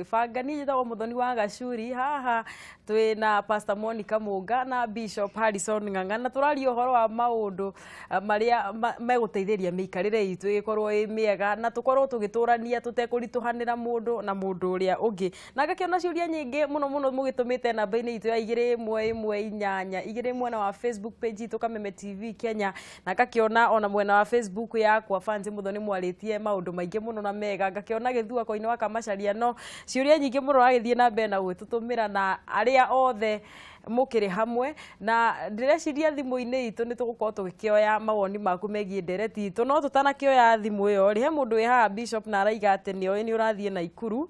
kwibanga ni njitagwo Muthoni wa Gacuri haha twina Pastor Monica Munga na Bishop Harrison Ng'ang'a na turaria uhoro wa maundu maria meguteithĩria mĩikarĩre itu ikorwo ĩ mĩega na tukorwo tugĩtũrania tutekũritũhanĩra mundu na mundu ũrĩa ũngĩ na ngakiona ciũria nyingĩ mũno mũgĩtũmĩte namba-inĩ itu ya 2118 igĩrĩ mwena wa Facebook page itu Kameme TV Kenya na ngakiona ona mwena wa Facebook yakwa fans Muthoni mwarĩtie maundu maingĩ mũno na mega ngakiona gĩthua koine wa Kamacharia no ciũria nyingĩ mũno agĩthiĩ na mbere na gwĩtũtũmĩra na arĩa othe mukire hamwe na ndireciria thimu-inĩ itu nĩ tũgũkorwo tũgĩkĩoya mawoni maku megiĩ ndereti itu no tũtanakĩoya thimũ ĩyo he mũndũ wĩ haha Bishop na araiga atĩ nĩ ũrathiĩ Naikuru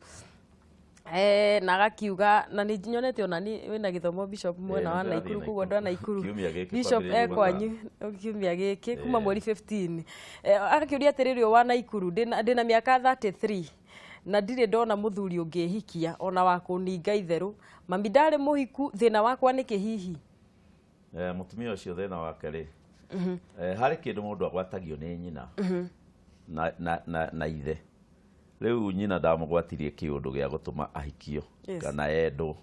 na gakiuga na nĩ nyonete ona ni wĩna gĩthomo Bishop mwena wa Naikuru kuguo ndo Naikuru Bishop ekwanyu kiumia gĩkĩ kuma mweri 15 agakĩũria atĩrĩrĩ wa Naikuru ndĩna mĩaka 33 na ndirĩ ndona mũthuri ũngĩhikia ona wa kũninga itherũ mami ndarĩ mũhiku thĩna wakwa nĩ kĩhihi mũtumia ũcio thĩna wake rĩ harĩ kĩndũ mũndũ agwatagio nĩ nyina na ithe rĩu nyina ndamũgwatirie kĩũndũ gĩa gũtũma ahikio kana endwo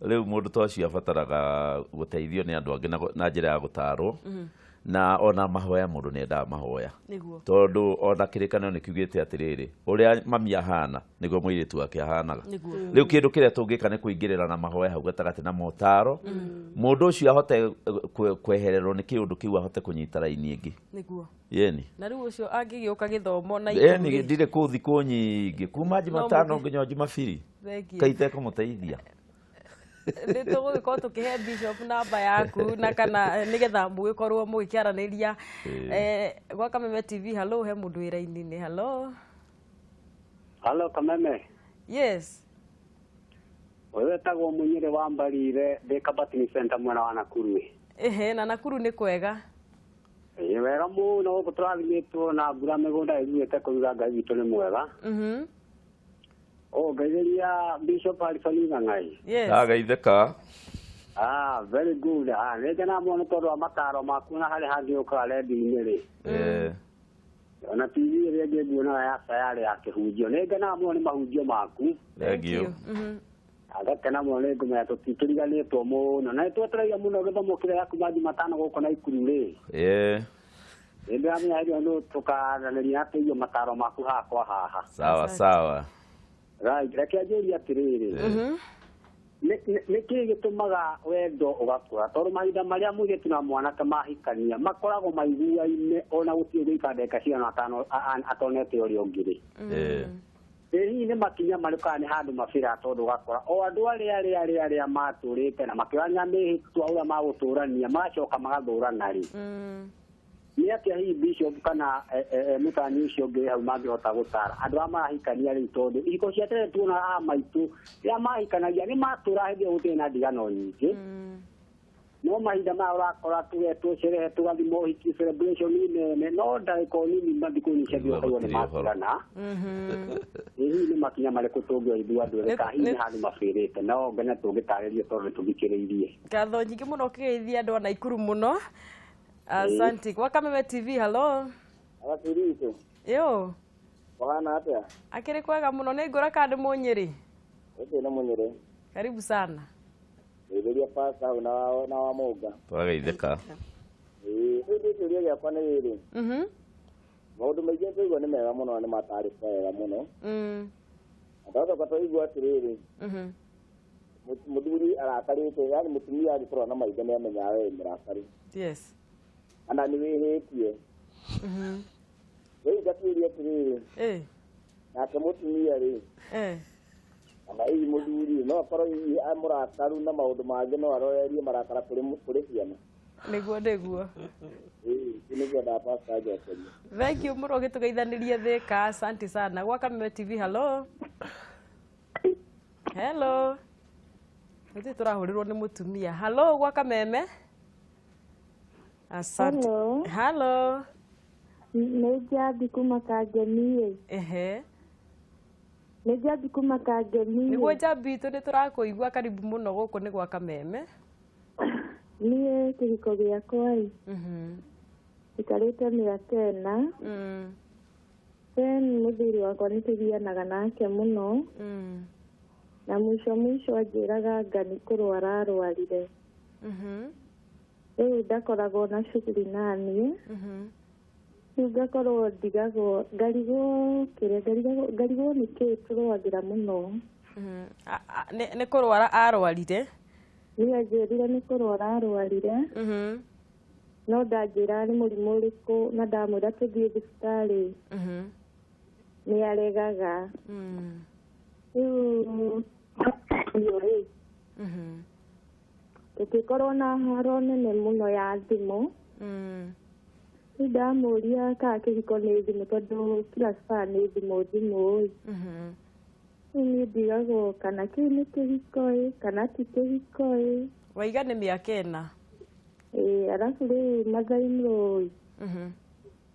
rĩu mũndũ ta ũcio abataraga gũteithio nĩ andũ angĩ na njĩra ya gũtarwo na ona mahoya mũndũ nĩ endaga mahoya tondũ ona kĩrĩkanĩro nĩ kiugĩte atĩrĩrĩ ũrĩa mami ahana nĩguo mũirĩtu wake ahanaga rĩu kĩndũ kĩrĩa tũngĩka nĩ kũingĩrĩra na mahoya hau gatagatĩ na motaro mũndũ ũcio ahote kwehererwo nĩ kĩũndũ kĩu ahote kũnyita raini ĩngĩ yeni na rĩu ũcio angĩgĩũka gĩthomo na yeni ndirĩ kũ thikũ nyingĩ kuma Jumatano nginya Jumapili kaite kũmũteithia tũgũgĩkorwo tũkĩhe Bishop namba yaku na kana nĩgetha mũgĩkorwo mũgĩkĩaranĩria gwa Kameme TV. Hello, he mũndũ wĩ raini-inĩ. Hello Kameme. Yes. Wewe tagwo Munyire wa Mbarire ndĩ Kabatini Center mwena wa Nakuru. Na Nakuru nĩ kwega. Wega mũno gũkũ tũrathimĩtwo na mbura mĩgũnda ĩthiĩte kũruga Ngai witũ nĩ mwega. Ngaitheria Bishop Harrison Ng'ang'a. Yes. Agaitheka. Very good. Nĩngena mũno tondũ wa mataro maku na harĩ hangĩ ũkaga redio-inĩ rĩ. Ona TV ĩrĩa ĩngĩ nguonaga ya sayarĩ ya kĩhunjio. Nĩngena mũno nĩ mahunjio maku. Thank you. Agakena mũno nĩ ngũmenya tũtikĩriganĩtwo mũno na nĩtwetereire mũno gĩthomo kĩrĩa kuma Jumatano gũkũ Naikuru rĩ. Nĩndĩramenya hĩndĩ ĩyo nĩ tũkaranĩria atĩ mataro maku hakwa haha. Sawa. Right, reke njũrie atĩrĩrĩ. Nĩkĩ gĩtũmaga wendo ũgakũra tondũ mahinda marĩa mũirĩtu na mwanake mahikania makoragwo maiguaine ona gũtirĩ gũikara ndagĩka cigana atonete ũrĩa ũngĩ rĩ. Hihi nĩ makinya marĩkaga nĩ handũ mabĩra tondũ ũgakora o andũ arĩa matũrĩte na makĩoyania mĩhĩtwa ũrĩa magũtũrania magacoka magathũrana rĩ. Nĩ atĩa hihi Bishop kana mũtani ũcio ũngĩ hau mangĩhota gũtara andũ arĩa marahikania rĩu tondũ ihiko cia tene tuona a maitũ rĩrĩa mahikanagia nĩ matũra hĩndĩ ĩyo gũtirĩ na ndigano nyingĩ no mahinda maya ũrakora tũgetwo cerehe tũgathima ũhiki celebration nene no ndagĩka nini mathikũ nĩciathiĩ ũkaigua nĩ maturana. Hihi nĩ makinya marĩkũ tũngĩoya ithuĩ andũ erĩ kana hihi nĩ handũ mabĩrĩte no ngene tũngĩtarĩrio tondũ nĩtũthikĩrĩirie. Ngatho nyingĩ mũno ũkĩgeithia andũ a Naikuru mũno. Asante. Kwa Kameme TV. Hello. Agakiritu. Yo. Wahana atĩa? Akĩrĩ kwega mũno nĩ ngũra kandi Munyiri. Nĩ Munyiri. Karibu sana. Nĩrĩria pasta hau na wa Mũnga. Twagaitheka. Hĩndĩ kĩũria gĩakwa nĩ rĩrĩ. Maũndũ maingĩ tũigua nĩ mega mũno nĩ matarĩka wega mũno. Ndacoka tũigua atĩrĩrĩ. Mũthuri arakarĩte yani mũtumia angĩkorwo na maitho nĩ amenyaga we mũrakari. Yes. Ana nĩ wĩhĩtie. Rĩu ngakĩũria atĩrĩrĩ. Nake mũtumia rĩ. Ana hihi mũthuri no akorwo hihi mũrakaru na maũndũ mangĩ no arorerie marakara kũrĩ ciana. Nĩguo. Nĩguo ndapasta njokeria. Thank you mũno ũgĩtũgeithanĩria Thĩka. Asante sana. Gwa Kameme TV. Hello. Nĩ tũrahũrĩrwo nĩ mũtumia. Hello gwa Kameme. Asante. Hello. Nĩ Jabi kuma Kangemi. Nĩ Jabi kuma Kangemi. Nĩguo Jabi nĩ tũrakũigua karibu mũno gũkũ nĩ gwa Kameme. Niĩ kĩhiko gĩakwa rĩ. Ikarĩte mĩaka ĩna. Mũthuri wakwa nĩ tũgianaga nake mũno. na mwisho anjĩraga anga nĩ kũrwara arwarire. Rĩu ndakoragwo na shughuli naniĩ. Rĩu ngakorwo ndigagwo ngarigwo nĩkĩĩ tũrwagĩra mũno. Nĩ kũrwara arwarire? Nĩ anjĩrire nĩ kũrwara arwarire. No ndanjĩra nĩ mũrimũ ũrĩkũ na ndamwĩra tũthiĩ thibitarĩ. Nĩ aregaga. Rĩu tũkĩkorwo na haro nene mũno ya thimũ. Rĩu ndamũria kana kĩhiko nĩ thimũ tondũ kila saa nĩ thimũ. Rĩu niĩ ndigagwo kana kĩu nĩ kĩhiko kana ti kĩhiko. Waiga nĩ mĩaka ĩna? Arabu rĩu Mathai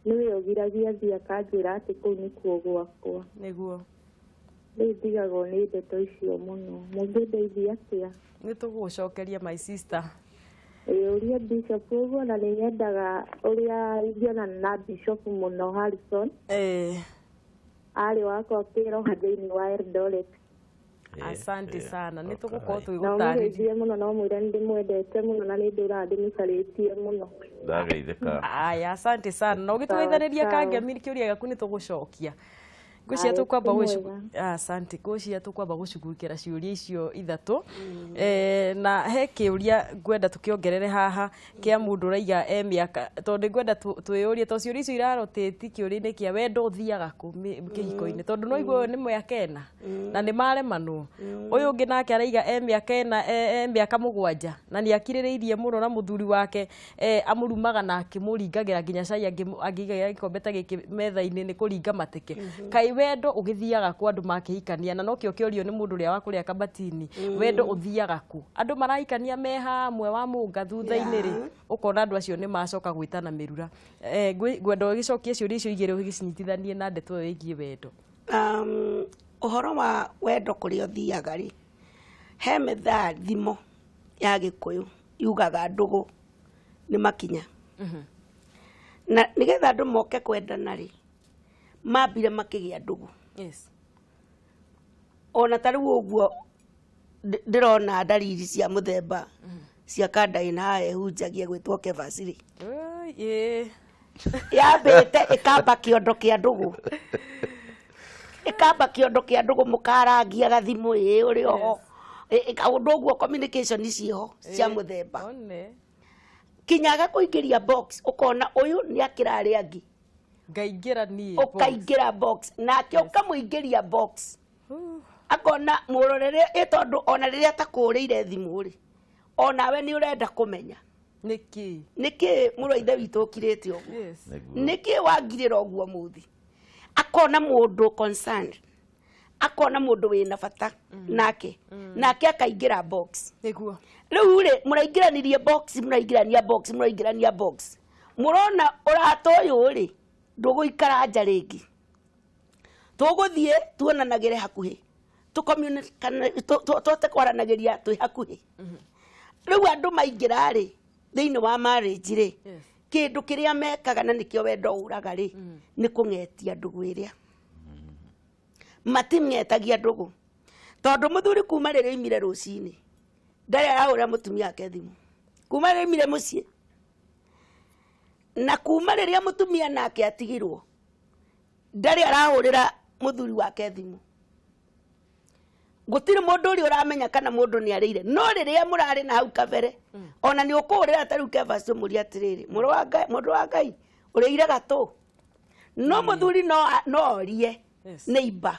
nĩwe ũgiragia thiĩ akanjĩra atĩ kũu nĩkuo gwakwa. Nĩguo. Rĩu ndigagwo nĩ ndeto icio mũno. Mũngĩndeithia atĩa? Nĩ tũgũgũcokeria my sister. Ũria Bishop ũguo na nĩ nyendaga ũrĩa ingĩonana na Bishop mũno Harrison. Arĩ wakwa kĩroha thĩinĩ wa Eldoret. Asante sana. Nĩ tũgũkorwo tũgĩgũtarĩria mũno no mwĩre nĩ ndĩmwendete mũno na nĩ ndĩmĩcarĩtie mũno. Ndageithĩka. Aya, asante sana. Na ũgĩtũgeithanĩria kangemi kĩũria gĩaku nĩ tũgũcokia. Ngwĩciria tũkwamba asante ngwĩciria tũkwamba gũcugurĩkĩra ciũria icio ithatũ. Na he kĩũria ngwenda tũkĩongerere haha kĩa mũndũ ũraiga mĩaka tondũ ngwenda twĩyũrie tondũ ciũria icio irarotĩti kĩũria-inĩ kĩa wendo ũthiaga kũ kĩhiko-inĩ tondũ no igũo nĩ mĩaka ĩna na nĩ maremanwo. Ũyũ ũngĩ nake araiga mĩaka ĩna mĩaka 7 na nĩ akirĩrĩirie mũno na mũthuri wake amũrumaga na akĩmũringagĩra nginya cai angĩigaga gĩkombe ta gĩkĩ metha-inĩ nĩ kũringa mateke. Kai wendo ũgĩthiaga ku andũ makĩhikania na nokĩo kĩorio nĩ mũndũ ũrĩa wa kũrĩa kabatini. Wendo ũthiaga ku andũ marahikania me hamwe wa mũnga thutha-inĩ rĩ ũkona andũ acio nĩ macoka gwĩtana mĩrura. Ngwenda ũgĩcokie ciũria icio igĩrĩ ũgĩcinyitithanie na ndeto ĩyo ĩgiĩ wendo. Ũhoro wa wendo kũrĩa ũthiaga rĩ he methali thimo ya Gĩkũyũ yugaga ndũgũ nĩ makinya. Na nĩgetha andũ moke kwendana rĩ mambire makĩgĩa ndũgũ. Ona ta rĩu ũguo ndĩrona ndariri cia mũthemba cia kandaina haha ehunjagia gwĩtwo kebacirĩ. Yambĩte ĩkamba kĩondo kĩa ndũgũ. Ĩkamba kĩondo kĩa ndũgũ mũkarangia gathimũ ũrĩ oho. Kaũndũ ũguo communication ciĩho cia mũthemba. Kinyaga kũingĩria box ũkona ũyũ nĩ akĩrarĩ angĩ. Ngaingĩra niĩ ũkaingĩra box nake ũkamũingĩria box. Akona mũrorere tondũ ona rĩrĩa atakũrĩire thimũ rĩ onawe nĩ ũrenda kũmenya nĩkĩ mũrũ ithe witũ ũkirĩte ũguo. Nĩkĩ wangirĩra ũguo mũthĩ. Akona mũndũ concerned. Akona mũndũ wĩna bata nake akaingĩra box. Nĩguo rĩu rĩ mũraingĩrania box mũrona ũrata ũyũ rĩ ndũgũikara nja rĩngĩ. Tũgũthiĩ tuonanagĩre hakuhĩ tũte kwaranagĩria twĩ hakuhĩ. Rĩu andũ maingĩra rĩ thĩinĩ wa marriage rĩ kĩndũ kĩrĩa mekaga na nĩkĩo wendo ũraga rĩ nĩ kũng'etia ndũgũ ĩrĩa. Matimng'etagia ndũgũ tondũ mũthuri kuma rĩrĩa oimire rũcinĩ ndarĩ arahũrĩra mũtumia wake thimũ. Kuma rĩrĩa oimire mũciĩ na kuma rĩrĩa mũtumia nake atigirwo ndarĩ arahũrĩra mũthuri wake thimũ. Gũtirĩ mũndũ ũrĩa ũramenya kana mũndũ nĩ arĩire no rĩrĩa mũrarĩ na hau kabere ona nĩ ũkũhũrĩra tarĩu Kebasi ũmũria atĩrĩrĩ mũndũ wa Ngai ũrĩire gatũ. No mũthuri no orie neighbor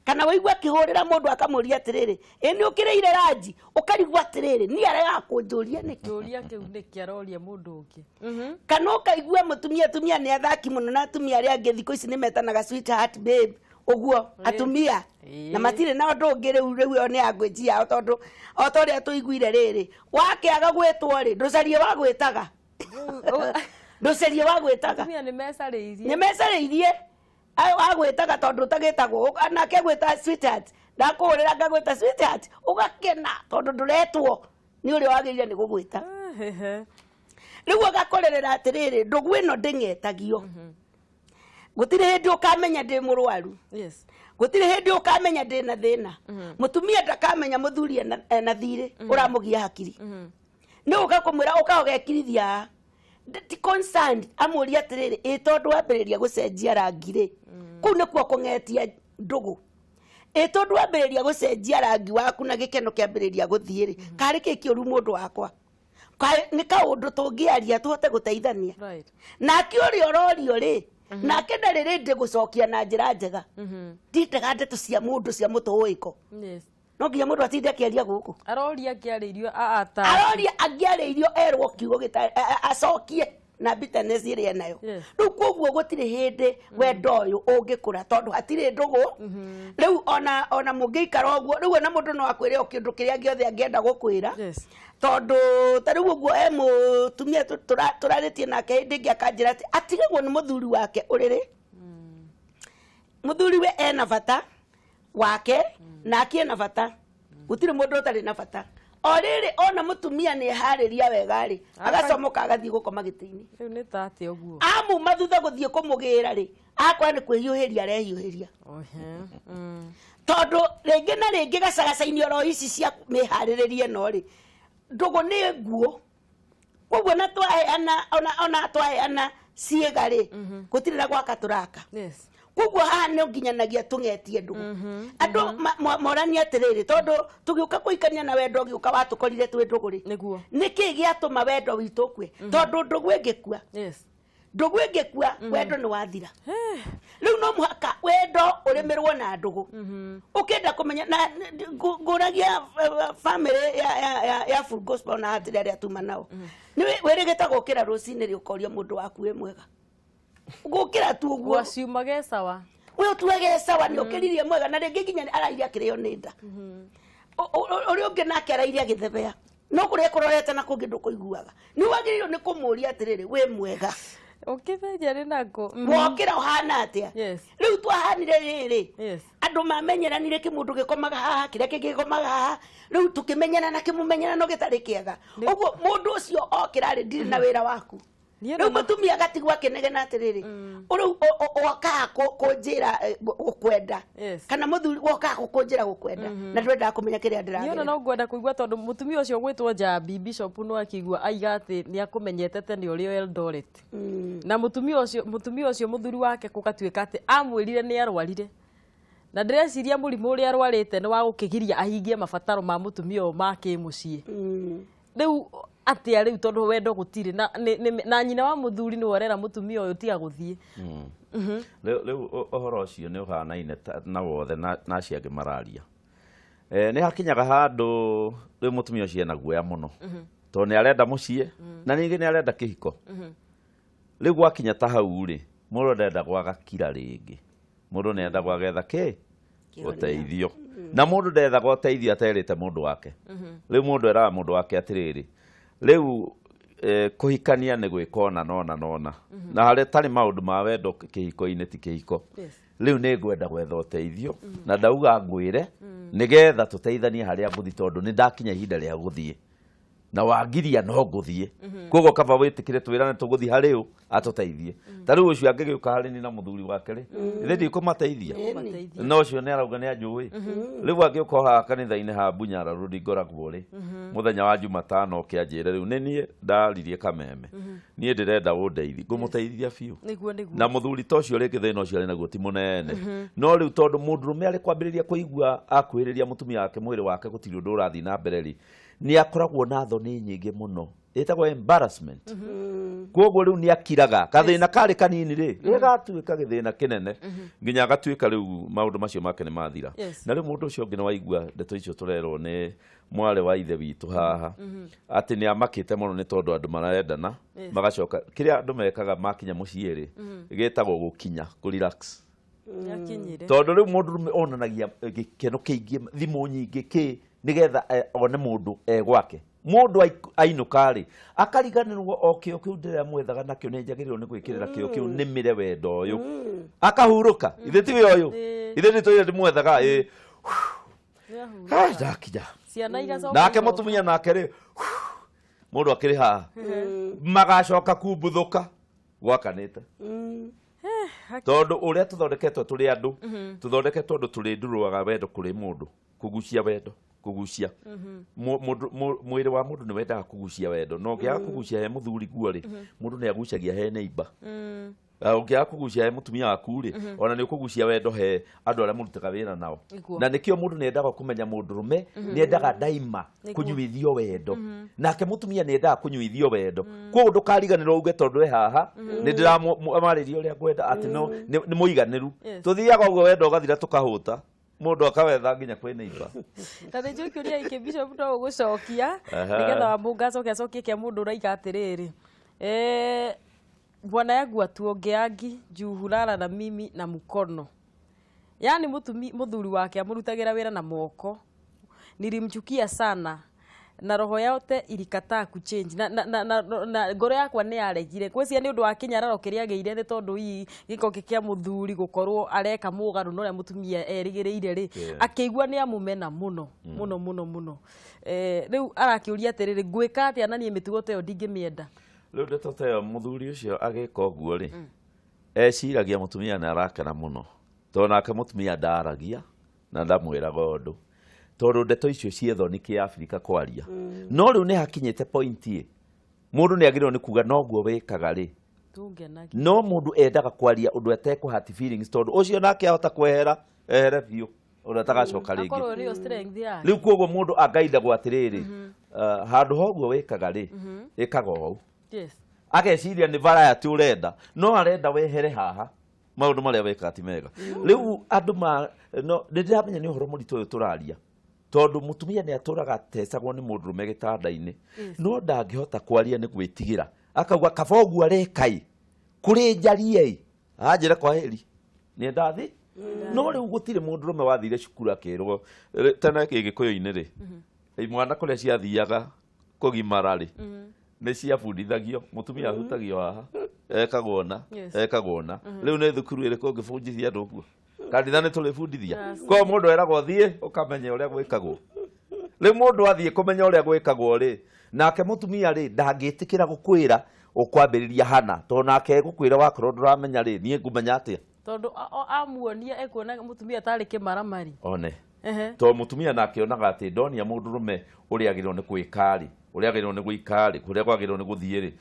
kana waigua akĩhũrĩra mũndũ akamũria atĩrĩrĩ nĩ ũkĩrĩire ranji ũkarigwo atĩrĩrĩ niĩ arega kũnjũria nĩkĩ. Kĩũria kĩu nĩkĩ aroria mũndũ ũngĩ. Kana ũkaigua mũtumia nĩ athaki mũno na atumia arĩa angĩ thikũ ici nĩ metanaga sweetheart babe ũguo atumia na matirĩ na ũndũ ũngĩ rĩu nĩ angwĩji yao tondũ o ta ũrĩa tũiguire rĩrĩ wakĩaga gwĩtwo rĩ ndũcarie wa gwĩtaga. Ndũcarie wa gwĩtaga. Nĩ mecarĩirie agwĩtaga tondũ ũtagĩtagwo nake gwĩta sweetheart ndakũhũrĩra ngagwĩta sweetheart ũgakena tondũ ndũretwo nĩ ũrĩa wagĩrĩire nĩ gũgwĩta. Rĩu agakorerera atĩrĩrĩ ndũgũ ĩno ndĩng'etagio. Gũtirĩ hĩndĩ ũkamenya ndĩ mũrwaru. gutire hindi ukamenya ndina thina mutumia ndakamenya muthuri na thiri uramugia hakiri ni ugakumwira ukagekirithia ti concerned amuria atiriri tondu wambiriria gucenjia rangi ri kuu nikuo kungetia ndugu tondu wambiriria gucenjia rangi waku na gikeno kiambiriria guthie ri kari kikiuru mundu wakwa ni kaundu tungiaria tuhote guteithania nake uri ororio ri nake ndari rindi gucokia na njira njega nditega ndeto cia mundu cia mutuuiko no nginya mundu atinde akiaria guku aroria akiaririo aroria angiaririo erwo kiugo acokie na bitterness iri nayo riu koguo gutire hindi wendo uyu ungikura tondu hatire ndugu riu ona mungiikara uguo riu na mundu no akwire o kindu kiria giothe angienda gukwira tondu tariu uguo mutumia turaritie nake hindi ngi akanjira atigagwo ni muthuri wake uriri muthuri we ena bata wake nake ena bata gutire mundu utari na bata oriri ona mutumia ni hariria wega ri agacomoka agathie gukoma gitiini riu ni tate uguo amu mathutha guthie kumugira ri akwa ni kwihiuhiria rehiuhiria tondu ringi na ringi gacagacaini oro ici cia mihariririe no ri ndugu ni nguo koguo na ona twaheana ciiga ri gutire na gwaka turaka koguo haha no nginyanagia tungetie ndugu andu morania atiriri tondu tugiuka kuikania na wendo giuka watukorire twi nduguri niki giatuma wendo witu kwe tondu ndugu ingikua ndugu ingikua wendo ni wathira riu no muhaka wendo urimirwo na ndugu ukenda kumenya na nguragia family ya full gospel na atire aria tuma nao ni wirigita gukira rucini ri ukoria mundu waku we mwega gukira tu uguo waciumage sawa we tuage sawa ni ukiririe mwega na ringi nginya arairia kirio ni nda uri ungi nake arairia githebea no kuria kurorete na kungi ndukuiguaga ni wagirirwo ni kumuria atiriri we mwega ukithenja ri nako wokira uhana atia riu twahanire riri andu mamenyeranire kimundu gikomaga haha kiria kigikomaga haha riu tukimenyana na kimumenyana no gitari kiega uguo mundu ucio okira ri ndiri na wira waku riu mutumia gatigwa kinegena atiriri uriu wakaga kunjira gukwenda kana muthuri wakaga gukunjira gukwenda na ndwenda kumenya kiria ndiragira niona no ngwenda kuigua tondu mutumia ucio gwitwo Njambi Bishop no akigua aiga ati ni akumenyete tene uri Eldoret na mutumia ucio muthuri wake kugatuika ati amwirire ni arwarire na ndireciria murimu uri arwarite ni wa gukigiria ahingie mabataro ma mutumia o ma kimucii riu atia riu tondu wendo gutire na nyina wa muthuri ni worera mutumia uyu tiga guthie riu ohoro ucio ni uhanaine na wothe na ciangi mararia ni hakinyaga handu riu mutumia ucio ena guoya muno tondu ni arenda mucie na ningi ni arenda kihiko riu gwakinya ta hau ri mundu ndenda gwaga kira ringi mundu ni enda gwagetha ki uteithio na mundu ndetha gwateithio aterite mundu wake riu mundu era mundu wake atiriri riu kuhikania ni gwikona nona na hare tari maundu ma wendo kihiko-ini ti kihiko riu ni ngwenda gwetha uteithio na ndauga ngwire nigetha tuteithanie haria nguthi tondu ni ndakinya ihinda ria guthie na wangiria no nguthie koguo kaba witikire twirane tuguthie hariu atuteithie tariu ucio angigiuka hari ni na muthuri wake ri ithi kumateithia no ucio ni arauga ni anjui riu angiuka ha kanitha-ini ha Bunyara rudingo ragwo ri muthenya wa Jumatano kianjire riu ni nie ndaririe kameme nie ndirenda undeithie ngumuteithia biu na muthuri to ucio ringi thina ucio ari naguo ti munene no riu tondu mundurume ari kwambiriria kuigua akwiriria mutumia wake mwiri wake gutiri undu urathi na mbere ri ni akoragwo na thoni nyingi muno itagwo embarrassment koguo riu ni akiraga kathina kari kanini ri gatuika githina kinene nginya gatuika riu maundu macio make ni mathira na riu mundu ucio ngina waigua ndeto icio turerwo ni mware wa ithe witu haha ati ni amakite muno ni tondu andu marendana magacoka kiria andu mekaga makinya mucii ri gitagwo gukinya ku relax tondu riu mundu onanagia gikeno kiingi thimu nyingi ki nigetha one mundu gwake mundu ainuka ri akariganirwo okio kiu ndira mwethaga nakio ni njagirirwo ni gwikirira kio kiu nimire wendo uyu akahuruka ithe ti we uyu ithe ni toire ndimwethaga ndakinya ciana igacoka nake mutumia nake ri mundu akiri haha magacoka kumbuthuka gwakanite tondu uria tuthondeketwo tuli andu tuthondeketwo andu tuli nduruaga wendo kuri mundu kugucia wendo kugucia mwiri wa mundu ni wendaga kugucia wendo no ngiaga kugucia he muthuri guo-ri mundu ni agucagia he neighbor ungiaga kugucia he mutumia waku ri ona ni ukugucia wendo he andu aria murutaga wira nao na nikio mundu ni endaga kumenya mundurume ni endaga daima kunyuithio wendo nake mutumia ni endaga kunyuithio wendo koguo ndukariganirwo uge tondu we haha ni ndiramariria uria ngwenda ati no ni muiganiru tuthiaga uguo wendo ugathira tukahuta mundu akawetha nginya kwi neighbor na nĩ njũkĩũria iki Bishop no ũgũcokia nĩgetha Wambũnga acokie kia mũndũ ũraiga atĩrĩrĩ bwana yangu atuongeangi Juhurara na Mimi na Mukono, yani muthuri wake amurutagira wira na moko, nilimchukia sana na roho yote ilikataa kuchange na ngoro yakwa ni yaregire kwĩcia ni undu wa kinyararo kiria geire ni tondu hii giko kia muthuri gukorwo areka mugaru no ria mutumia erigiriire ri akigua ni amumena muno muno riu arakiuria atiriri gwika atia na nie mitugo tayo ndingimienda riu ndeto tayo muthuri ucio agika uguo ri eciragia mutumia na arakena muno tondu nake mutumia ndaragia na ndamwiraga undu tondu ndeto icio cietho ni ki Afrika kwaria no riu ni hakinyite point mundu ni agirwo ni kuga no guo wikaga ri no mundu endaga kwaria undu ateko hati feelings tondu ucio nake ahota kwehera ehere biu urataga coka ringi riu koguo mundu agaida gwatiriri handu hoguo wikaga ri ikaga ou ageciria ni variety urenda no arenda wehere haha maundu maria wika ti mega riu andu no ndiramenya ni uhoro muritu uyu turaria tondu mutumia ni aturaga atecagwo ni mundurume gitanda-ini no ndangihota kwaria ni gwitigira akauga kabogu arekai kuri njarie anjira kwa heri ni ndathi no riu gutire mundurume wathire cukuru akirwo tena gigikuyu-ini ri mwana kuria ciathiaga kugimara ri ni ciabundithagio mutumia ahutagio haha ekagwona riu ni thukuru iri kungibunjithia andu guo kanitha ni tulibundithia kwa mundu eragwo thie ukamenya uria gwikagwo riu mundu athie kumenya uria gwikagwo ri nake mutumia ri ndangitikira gukwira ukwambiriria hana tondu nake gukwira wakorwo nduramenya ri nie ngumenya atia tondu amuonia ekuona mutumia tari kimaramari one to mutumia nake onaga ati ndonia mundurume uria agirwo ni gwikari uria agirwo ni gwikari kuria kwagirwo ni guthie ri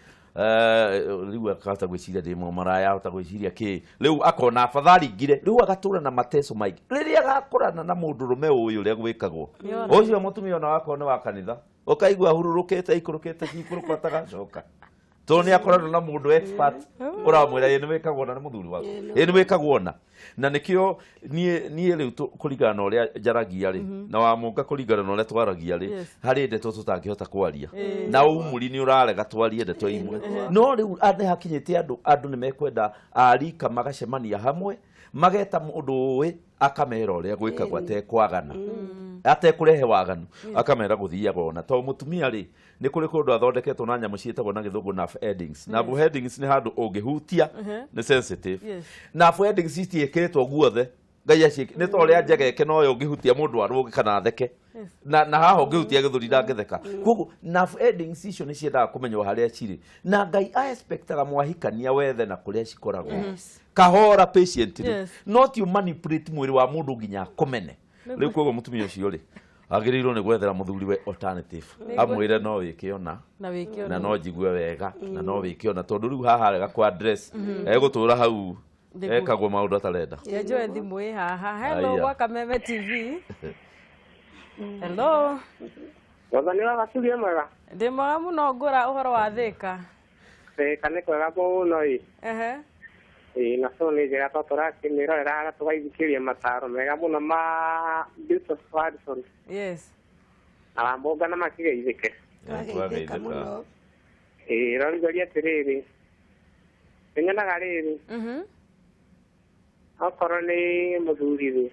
riu akahota gwiciria ndimo maraya ahota gwiciria ki riu akona afadhali ngire riu agatura na mateso maingi riria agakorana na mundurume uyu uria gwikagwo ucio mutumia ona wakona wa kanitha ukaigua hururukite ikurukite cikuruka tagacoka to ni akorana na mundu expert uramwira ye ni wikagwo na muthuri wako ye ni wikagwo na nikio nie riu kuringana na uria njaragia ri na Wambũnga kuringana na uria twaragia ri hari ndeto tutangihota kwaria na umuri ni urarega twarie ndeto imwe no riu ane hakinyite andu ni mekwenda arika magacemania hamwe mageta mundu uwi akamera uria gwikagwo atekwagana atekurehe waganu akamera guthiaga ona to mutumia ri ni kuri kundu athondeketwo na nyamu cietagwo na githungu nerve headings nerve headings ni handu ungihutia ni sensitive nerve headings citieketwo guothe ngai aciki ni to uria njegeke no yo ngihutia mundu arugi kana theke na haho ngihutia githuri ndangitheka koguo nerve headings icio ni ciendaga kumenywo haria ciri na ngai aexpectaga mwahikania wethe na kuria cikoragwo kahora patiently not you manipulate mwiri wa mundu nginya komene riu koguo mutumia ucio ri agirirwo ni gwethera muthuri we alternative amwire no wike ona na no njigue wega na no wike ona tondu riu haha rega kwa address egutura hau ekagwo maundu atarenda njoe thimu ĩ haha hello gwa Kameme TV hello wathani wa gacuri mwega ndi mwega muno ngura uhoro wa Thika Thika ni kwega muno na so ni njega to turakinirorera tugaithikiria mataro mega muno ma Bishop Harrison na Wambũnga na makigeithike rorigoria atiriri nyonaga riri okorwo ni muthuri ri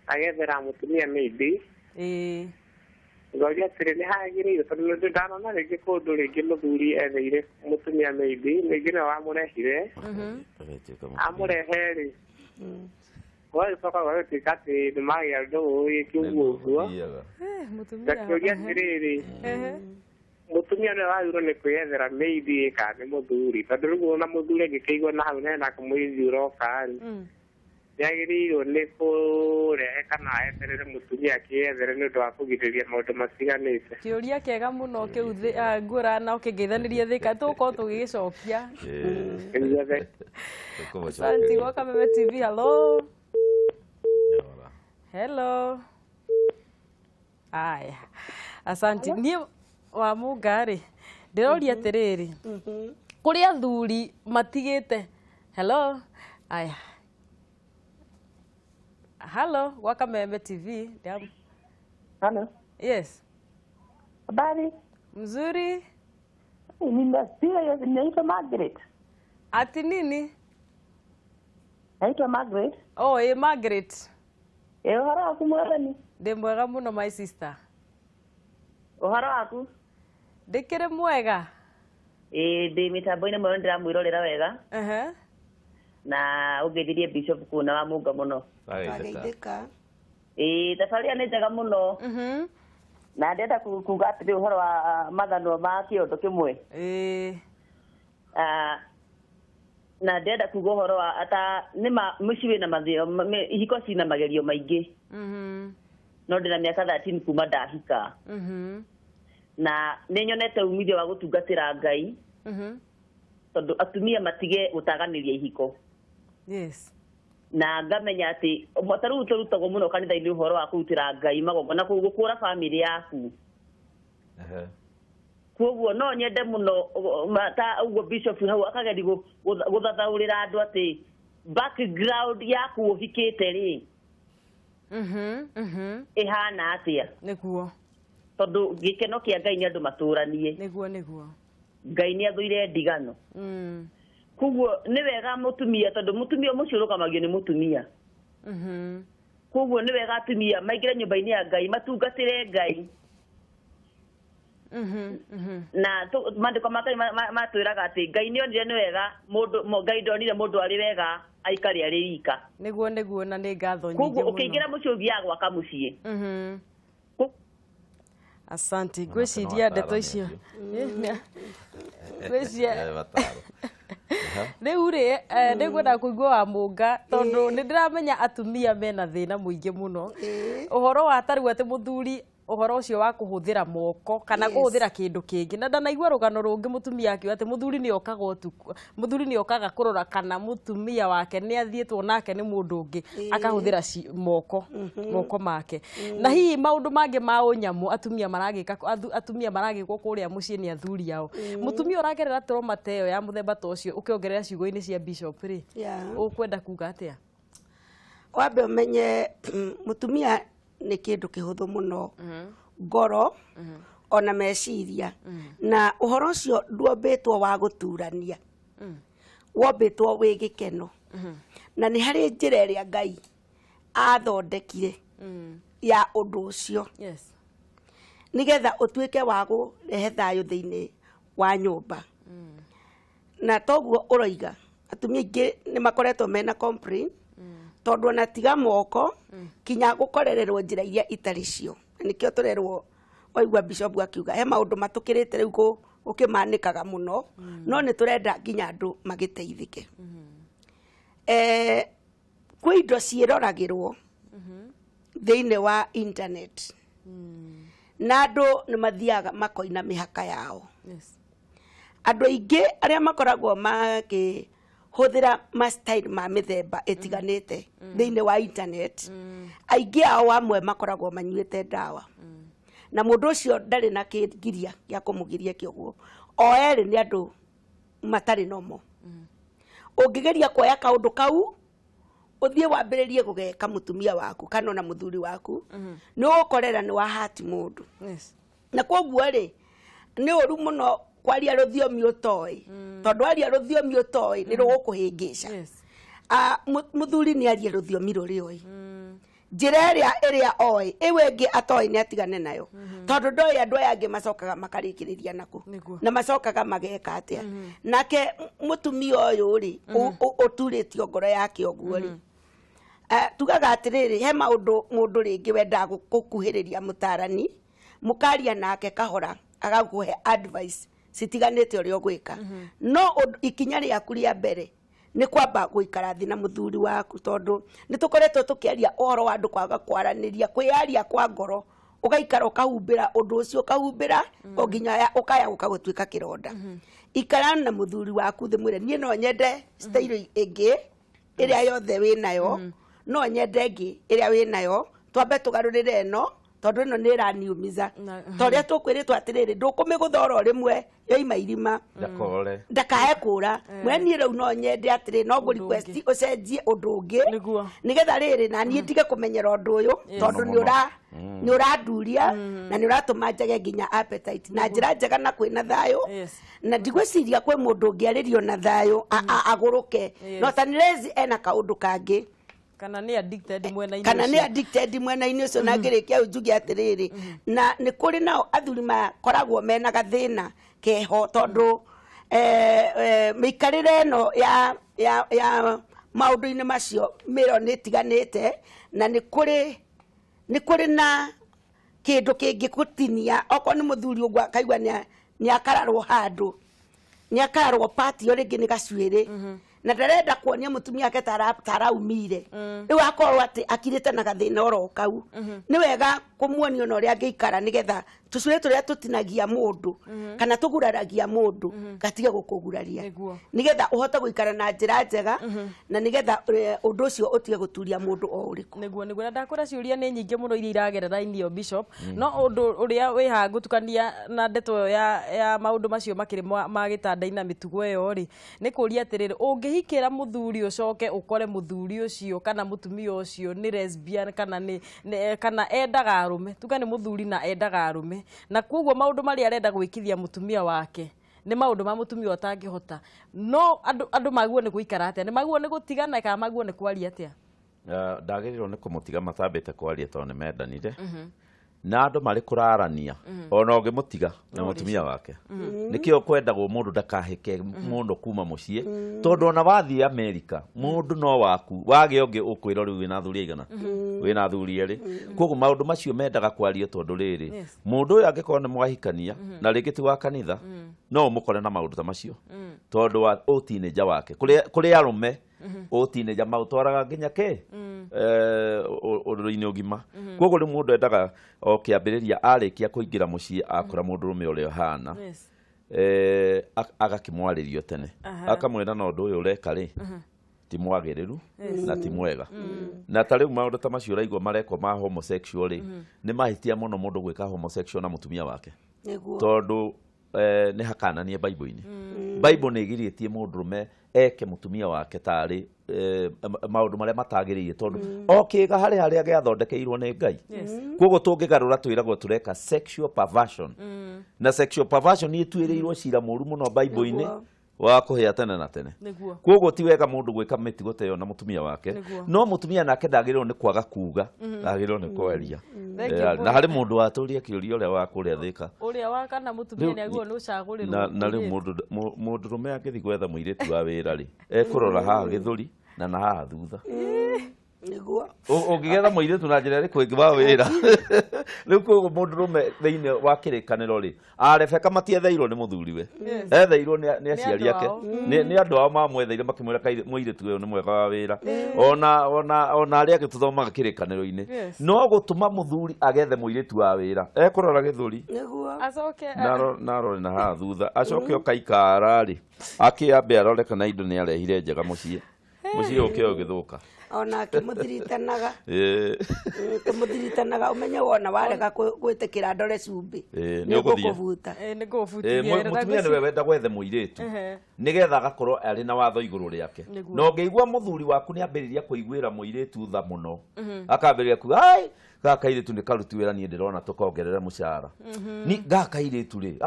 agethera mutumia maybe ngoria atiriri hagiriire tondu ndanona ringi kundu ringi muthuri etheire mutumia maybe ringi ni wamurehire amurehe ri wagicoka gwatuika ati nimagia ndu gĩkiuguo ũguo ngakiuria atiriri mutumia nä wagä nä kwä ethera mä ithi kana nä må thuri tondå rä u na må thuri angä kä igwo na hau nena kå må ithi å roka nä agä rä irwo nä kå rehe kana eterere må tumia akä ethere nä å ndå wa kå girä rĩria maå ndå matiganä te kä å ria kega må no kä u ngå ra na å kä ngeithanä rie thä ka tå korwo tå gä gä cokia Asante, welcome Meme TV. Hello. Hello. Aya. Asante. Ni wa mungari. Ndiroria atiriri. Kuri athuri matigite. Hello. Aya. Hello, welcome Meme TV. Hello. Yes. Habari? Mzuri. Nimesikia naitwa Margaret. Ati nini? Naitwa Margaret. Oh, Margaret. Uhoro waku mwega? Ndi mwega muno my sister. Uhoro waku? Ndikire mwega. Ndi mitambo-inĩ mũno ndiramwĩrorera wega. Na ũngeithirie Bishop Kuna wa Munga mũno. Ageithĩka. Thabarĩ nĩ njega mũno. Na ndenda kuga atĩ ũhoro wa mathanwa ma kĩũndũ kĩmwe. Na ndenda kuga ũhoro wa ata nĩma mũciĩ wĩna mathĩo ihiko cina magerio maingĩ. No ndĩna mĩaka 13 kuma ndahika. Na nĩ nyonete umithio wa gũtungatĩra Ngai. Tondũ atumia matige gũtaganĩria ihiko. Yes. Na ngamenya atĩ mũtaru ũtũrutagwo mũno kanitha-inĩ ũhoro wa kũrutĩra Ngai magongona gũkũra famĩlĩ yaku. Kuoguo no nyende mũno ta ũguo Bishop hau akageri gũthathaũrĩra andũ atĩ background yaku ũhikĩte rĩ ĩhana atĩa. Nĩguo. Tondũ gĩkeno kĩa Ngai nĩ andũ matũranie. Nĩguo. Ngai nĩ athũire ndigano. Kuoguo nĩ wega mũtumia tondũ mũtumia mũcio ũrũgamagio nĩ mũtumia. Kuoguo nĩ wega atumia maingĩre nyũmba-inĩ ya Ngai matungatĩre Ngai. Na maandĩko ma Ngai matwĩraga atĩ Ngai nĩ onire nĩ wega Ngai ndonire mũndũ arĩ wega aikare arĩ wika. Nĩguo na nĩ ngatho nyingĩ mũno. Kuoguo ũkĩingĩra mũciĩ ũthiaga gwaka mũciĩ. Asante, gwĩciria ndeto icio. Rĩu rĩ nĩngwenda kũigua wa mũnga tondũ nĩ ndĩramenya atumia mena thĩna mũingĩ mũno. Ũhoro wa tarĩu atĩ mũthuri ũhoro ũcio wa kũhũthĩra moko kana kũhũthĩra kĩndũ kĩngĩ na ndanaigua rũgano rũngĩ mũtumia akiuga atĩ mũthuri nĩ okaga ũtukũ, mũthuri nĩ okaga kũrora kana mũtumia wake nĩ athiĩtwo nake nĩ mũndũ ũngĩ akahũthĩra moko make. Na hihi maũndũ mangĩ ma ũnyamu atumia maragĩkwo kũrĩa mũciĩ nĩ athuri ao. Mũtumia ũragerera trauma ta ĩyo ya mũthemba ta ũcio ũkĩongerera ciugo-inĩ cia Bishop rĩ ũkwenda kuga atĩa? Wambe ũmenye mũtumia nĩ kĩndũ kĩhũthũ mũno ngoro ona meciria na ũhoro ũcio nduombĩtwo wa gũturania wombĩtwo wĩ gĩkeno na nĩ harĩ njĩra ĩrĩa Ngai athondekire ya ũndũ ũcio nĩgetha ũtuĩke wa kũrehe thayũ thĩinĩ wa nyũmba. Na toguo ũroiga atumia aingĩ nĩ makoretwo mena complain tondũ ona tiga moko kinya gũkorererwo njĩra iria itarĩ cio. Nĩkĩo tũrerwo waigua Bishop akiuga he maũndũ matũkĩrĩte rĩu ũkĩmanĩkaga mũno no nĩ tũrenda nginya andũ magĩteithĩke. Kwĩ indo ciĩroragĩrwo thĩinĩ wa internet na andũ nĩ mathiaga makoina mĩhaka yao. Andũ aingĩ arĩa makoragwo hũthĩra style ma mĩthemba ĩtiganĩte thĩinĩ wa internet aingĩ ao amwe makoragwo manyuĩte ndawa na mũndũ ũcio ndarĩ na kĩgiria gĩa kũmũgiria kĩoguo o erĩ nĩ andũ matarĩ nomo. Ũngĩgeria kuoya kaũndũ kau ũthiĩ wambĩrĩrie gũgeka mũtumia waku kana ona mũthuri waku nĩ ũgũkorera nĩ wahati mũndũ. Na kuoguo rĩ nĩ ũru mũno kwaria rũthiomi ũtoĩ tondũ aria rũthiomi ũtoĩ nĩ rũgũkũhĩngĩca. Mũthuri nĩ aria rũthiomi rũrĩa oĩ njĩra ĩrĩa oĩ ĩwe ĩngĩ atoĩ nĩ atigane nayo tondũ ndoĩ andũ aya angĩ macokaga makarĩkĩrĩria naku na macokaga mageka atĩa. Nake mũtumia ũyũ rĩ ũturĩtio ngoro yake ũguo rĩ tugaga atĩrĩrĩ he maũndũ mũndũ rĩngĩ wendaga gũkuhĩrĩria mũtarani mũkaria nake kahora agakuhe advice citiganite uria gwika no ikinya riaku ria mbere ni kwamba guikara thi na muthuri waku tondu ni tukoretwo tukiaria uhoro wa andu kwaga kwaraniria kwiaria kwa ngoro ugaikara ukahumbira undu ucio ukahumbira nginya ukaya gukagutwika kironda ikara na muthuri waku thi mwire nie no nyende style ingi iria yothe winayo no nyende ingi iria winayo twambe tugarurire no tondu ino ni iraniumiza toria tukwiritwo atiriri ndukumiguthora rimwe yoima irima ndakahe kura mweni riu no nyende atiri no go request ucenjie undu ungi nigetha riri na nie ndige kumenyera undu uyu tondu ni uranduria na ni uratuma njage nginya appetite na njira njega na kwina thayo na ndigwiciria kwi mundu ungiaririo na thayo aguruke no tanirezi ena kaundu kangi kana ni addicted mwena-ini ucio na ngirikia ujugi atiriri na ni kuri nao athuri makoragwo mena gathina keho tondu mikarire no ya maundu-ini macio miro ni tiganite na ni kuri na kindu kingi gutinia oko ni muthuri ugwa kaigwa ni akararwo handu ni akararwo party yo ringi ni gacuiri na ndarenda kuonia mutumia ake taraumire riu akorwo ati akirite na gathina oro kau ni wega kumuonia ona uria angiikara nigetha tucure turia tutinagia mundu kana tuguraragia mundu gatige gukuguraria nigetha uhote guikara na njira njega na nigetha undu ucio utige guturia mundu o uriku niguo ndakura ciuria ni nyingi muno iria iragerera indio bishop no undu uria wi ha gutukania na ndeto ya maundu macio makiri ma gitanda-ina mitugo iyo ri ni kuria atiriri ungihikira muthuri ucoke ukore muthuri ucio kana mutumia ucio ni lesbian kana endaga arume tuga ni muthuri na endaga arume na kuguo maundu mari arenda gwikithia mutumia wake ni maundu ma mutumia utangihota no andu maguo ni guikara atia ni maguo ni gutigana kana maguo ni kwaria atia ndagirirwo ni kumutiga matambite kwaria tondu ni mendanire na andu mari kurarania ona ungimutiga na mutumia wake nikio kwendagwo mundu ndakahike mundu kuma mucie tondu ona wathii America mundu no waku wage ungi ukwira riu wina thuri igana wina thuri eri koguo maundu macio mendaga kwaria tondu riri mundu uyu angikorwo ni mwahikania na ringi ti wa kanitha no mukore na maundu ta macio tondu wa teenager wake kuri arume teenager mautwaraga nginya ke ururi-ini ugima koguo ri mundu endaga okiambiriria arikia kuingira mucii akora mundu rume uria hana agakimwaririo tene akamwira na undu uyu ureka ri ti mwagiriru na ti mwega na tariu maundu ta macio raigwa mareko ma homosexual ri ni mahitia muno mundu gwika homosexual na mutumia wake tondu ni hakananie Bible-ini Bible ni igiritie mundu rume eke mutumia wake tari maundu maria matagiririe tondu okiga haria giathondekeirwo ni Ngai koguo tungigarura twiragwo tureka sexual perversion na sexual perversion ni twiriirwo cira muru muno Bible-ini wa kuhia tene na tene koguo ti wega mundu gwika mitigo teyo na mutumia wake no mutumia nake ndagirwo ni kwaga kuga ndagirwo ni kweria na hari mundu waturia kiuria uria wa kuria thika uria wa kana mutumia ni aguo ni ucagurirwo na riu mundu rume akithi gwetha muiritu wa wira ri ekurora haha githuri na haha thutha niguo ungigetha muiritu na njira iriku ingi wa wira riu koguo mundu rume thiini wa kirikaniro ri Rebeka matietheirwo ni muthuriwe etheirwo ni aciari ake ni andu ao mamwetheire makimwira muiritu uyu ni mwega wa wira ona aria agituthomaga kirikaniro-ini no gutuma muthuri agethe muiritu wa wira ekurora githuri niguo acoke narore na haha thutha acoke okaikara ri akiambe arore kana indo ni arehire njega mucii ukio githuka ona kimuthiritanaga kimuthiritanaga umenye wona warega gwitikira ndore cumbi ni gukuvuta ni gukuvutia mutumia ni wenda gwethe muiritu nigetha agakorwo ari na watho iguru riake no ngeigua muthuri waku ni ambiriria kuiguira muiritu tha muno akambiriria ku ai gaka iritu ni karuti wira ni ndirona tukongerera mucara ni gaka iritu ri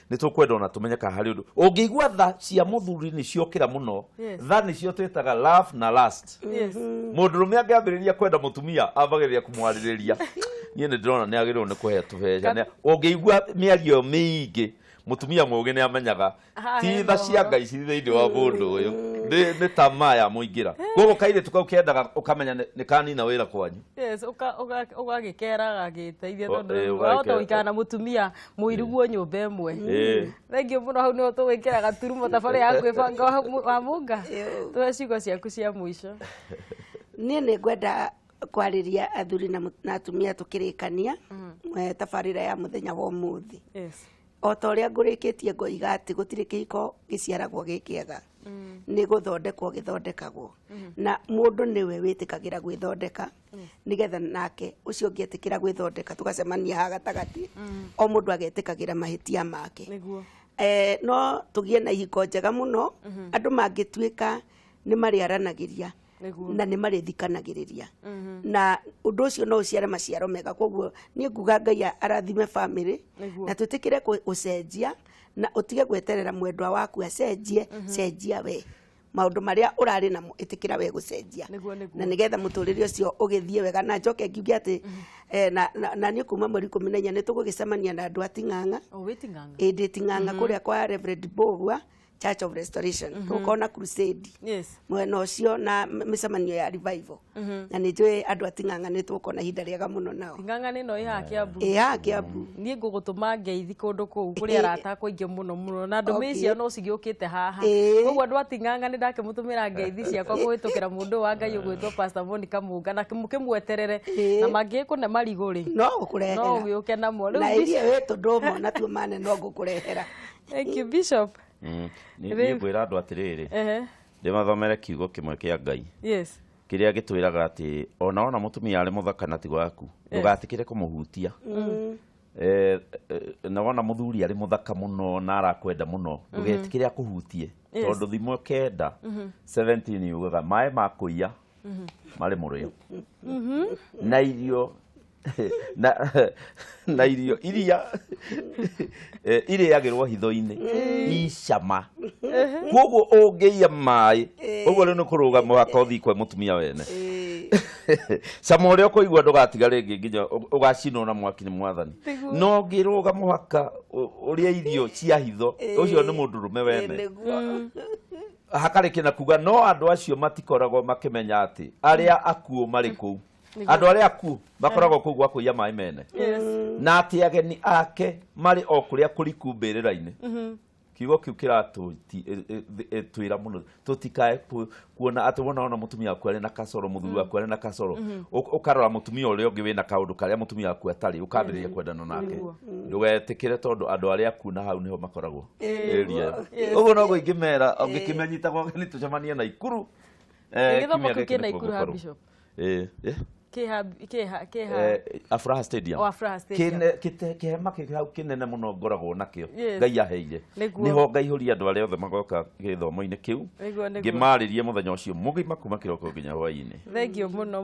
ni tukwenda ona tumenye ka hari undu ungeigua tha cia muthuri ni ciokira muno tha ni cio twitaga love na lust mundu rume angambiriria kwenda mutumia ambagiria kumwaririria nie ni ndirona ni agirwo ni kuhe tubeca ungeigua miario mingi mutumia mugi ni amenyaga ti tha cia Ngai ci thiini wa mundu uyu nĩ tamaa ya mũingĩra koguo kairĩ tukaukendaga ũkamenya nĩ kanina wĩra kwanyu yes ũgagĩkera gagĩteithia tondũ wahota gũikara na mũtumia mũiruguo nyũmba ĩmwe thengio mũno hau nĩho tũgwĩkĩra gaturumo tabarĩ ya kwĩbanga wa mũnga tũhe ciugo ciaku cia mũico niĩ nĩ ngwenda kwarĩria athuri na atumia tũkĩrĩkania tabarĩra ya mũthenya wa ũmũthĩ o ta ũrĩa ngũrĩkĩtie ngoiga atĩ gũtirĩ kĩhiko gĩciaragwo gĩ kĩega nĩ gũthondekwo gĩthondekagwo na mũndũ nĩwe wĩtĩkagĩra gwĩthondeka nĩgetha nake ũcio ũngĩetĩkĩra gwĩthondeka tũgacemania ha gatagatĩ o mũndũ agetĩkagĩra mahĩtia make no tũgĩe na ihiko njega mũno andũ mangĩtuĩka nĩ marĩaranagĩria na nĩ marĩthikanagĩrĩria na ũndũ ũcio no ũciare maciaro mega koguo niĩ nguga Ngai arathime family na twĩtĩkĩre gũcenjia na ũtige gweterera mwendwa waku acenjie cenjia we maũndũ marĩa ũrarĩ namo ĩtĩkĩra we gũcenjia na nĩgetha mũtũrĩre ũcio ũgĩthiĩ wega na njoke ngiuge atĩ na niĩ kuma mweri 14 nĩ tũgũgĩcemania na andũ a Ting'ang'a ndĩ Ting'ang'a kũrĩa kwa Reverend Bogwa Church of Restoration tukona crusade mwena ũcio na mĩcemanio ya revival na nĩ njũĩ andũ a Ting'ang'a nĩ tũkona ihinda rĩega mũno nao Ting'ang'a nĩ no iha Kiambu Kiambu niĩ ngũgũtũma ngeithi kũndũ kũu kũrĩa arata kũingĩ mũno na ndũmĩ icio no cigĩũkĩte haha koguo andũ a Ting'ang'a nĩ ndakĩmũtũmĩra ngeithi ciakwa kũhĩtũkĩra mũndũ wa Ngai ũgwĩtwo Pastor Monica Mũnga na mũkĩmweterere na mangĩkũne marigũ-rĩ no gũkũrehera no gĩũke namo na irie wĩtũ ndũmo na tuo mane no gũkũrehera thank you Bishop niĩ ngwĩra andũ atĩrĩrĩ ndĩmathomere kiugo kĩmwe kĩa Ngai kĩrĩa gĩtwĩraga atĩ ona mũtumia arĩ mũthaka na ti waku ndũgatikĩre kũmũhutia na wona mũthuri arĩ mũthaka mũno na arakwenda mũno ndũgetikĩre akũhutie tondũ thimo 9:17 yugaga maĩ ma kũiya marĩ mũrĩo na irio na irio iria irĩagĩrwo hitho-inĩ icama koguo ũngĩiya maĩ ũguo rĩu nĩ kũrũga mũhaka ũthiĩ kwa mũtumia wene cama ũrĩa ũkũigua ndũgatiga rĩngĩ nginya ũgacinwo na mwaki nĩ Mwathani no ngĩrũga mũhaka ũrĩa irio cia hitho ũcio nĩ mũndũrũme wene hakarĩ kĩna kuga no andũ acio matikoragwo makĩmenya atĩ arĩa akuũ marĩ kũu andũ arĩa akuũ makoragwo kũu gwa kũiya maĩ mene na atĩ ageni ake marĩ o kũrĩa kũriku mbĩrĩra-inĩ kiugo kĩu kĩratwĩra mũno tũtikae kuona atĩ wona mũtumia waku arĩ na kasoro mũthuri waku arĩ na kasoro ũkarora mũtumia ũrĩa ũngĩ wĩna kaũndũ karĩa mũtumia waku atarĩ ũkambĩrĩria kwendana nake ndũgetĩkĩre tondũ andũ arĩa akuũ na hau nĩho makoragwo ũguo noguo ingĩmera ũngĩkĩmenyita nĩ tũcemanie Naikuru gĩthomo kĩu kĩ Naikuru ha Bishop Afraha Stadium kĩhema kĩhau kĩnene mũno ngoragwo nakĩo Ngai aheire nĩho ngaihũria andũ arĩa othe magoka gĩthomo-inĩ kĩu ngĩmarĩrie mũthenya ũcio mũgima kuma kĩroko nginya hwaĩ-inĩ thengio mũno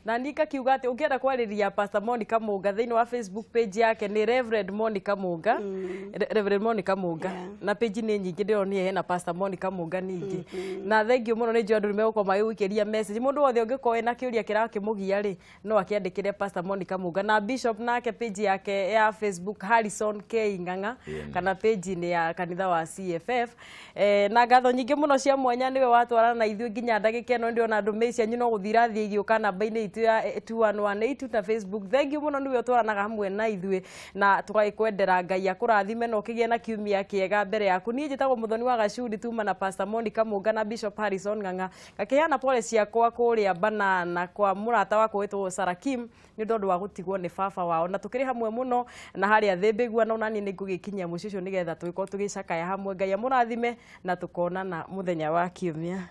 na niĩ ngakiuga atĩ ũngĩenda kwarĩria Pastor Monica Mũnga thĩinĩ wa Facebook page yake nĩ Reverend Monica Mũnga Reverend Monica Mũnga na page nĩ nyingĩ ndĩronire hena Pastor Monica Mũnga ningĩ na thengio mũno nĩ njũĩ andũ nĩmegũkorwo magĩgũikĩria message mũndũ wothe ũngĩkorwo ena kĩũria kĩrakĩmũgia-rĩ no akĩandĩkĩre Pastor Monica Mũnga na Bishop nake page yake ya Facebook Harrison K Ng'ang'a kana page ni ya kanitha wa CFF na ngatho nyingĩ mũno cia mwanya niwe watwarana na ithuĩ nginya ndagĩka ĩno ndĩona andũ meci anyu no gũthira thĩ igĩũka namba-inĩ itũ ya 21182 na Facebook thengio mũno niwe ũtwaranaga hamwe na ithuĩ na tũgagĩkwendera Ngai akũrathime na ũkĩgĩe na kiumia kĩega mbere yaku niĩ njĩtagwo Mũthoni wa Gacuri tuma na Pastor Monica Mũnga na Bishop Harrison Ng'ang'a gakĩheana pole ciakwa kũrĩa Banana kwa mũrata wako wĩtwo Sarakim nĩ ũndũ wa gũtigwo nĩ baba wao na tũkĩrĩ hamwe mũno na harĩa thĩ mbĩguano na niĩ nĩ ngũgĩkinyia mũico ũcio nĩgetha tũgĩkorwo tũgĩcakaya hamwe Ngai amũrathime na tũkonana mũthenya wa kiumia.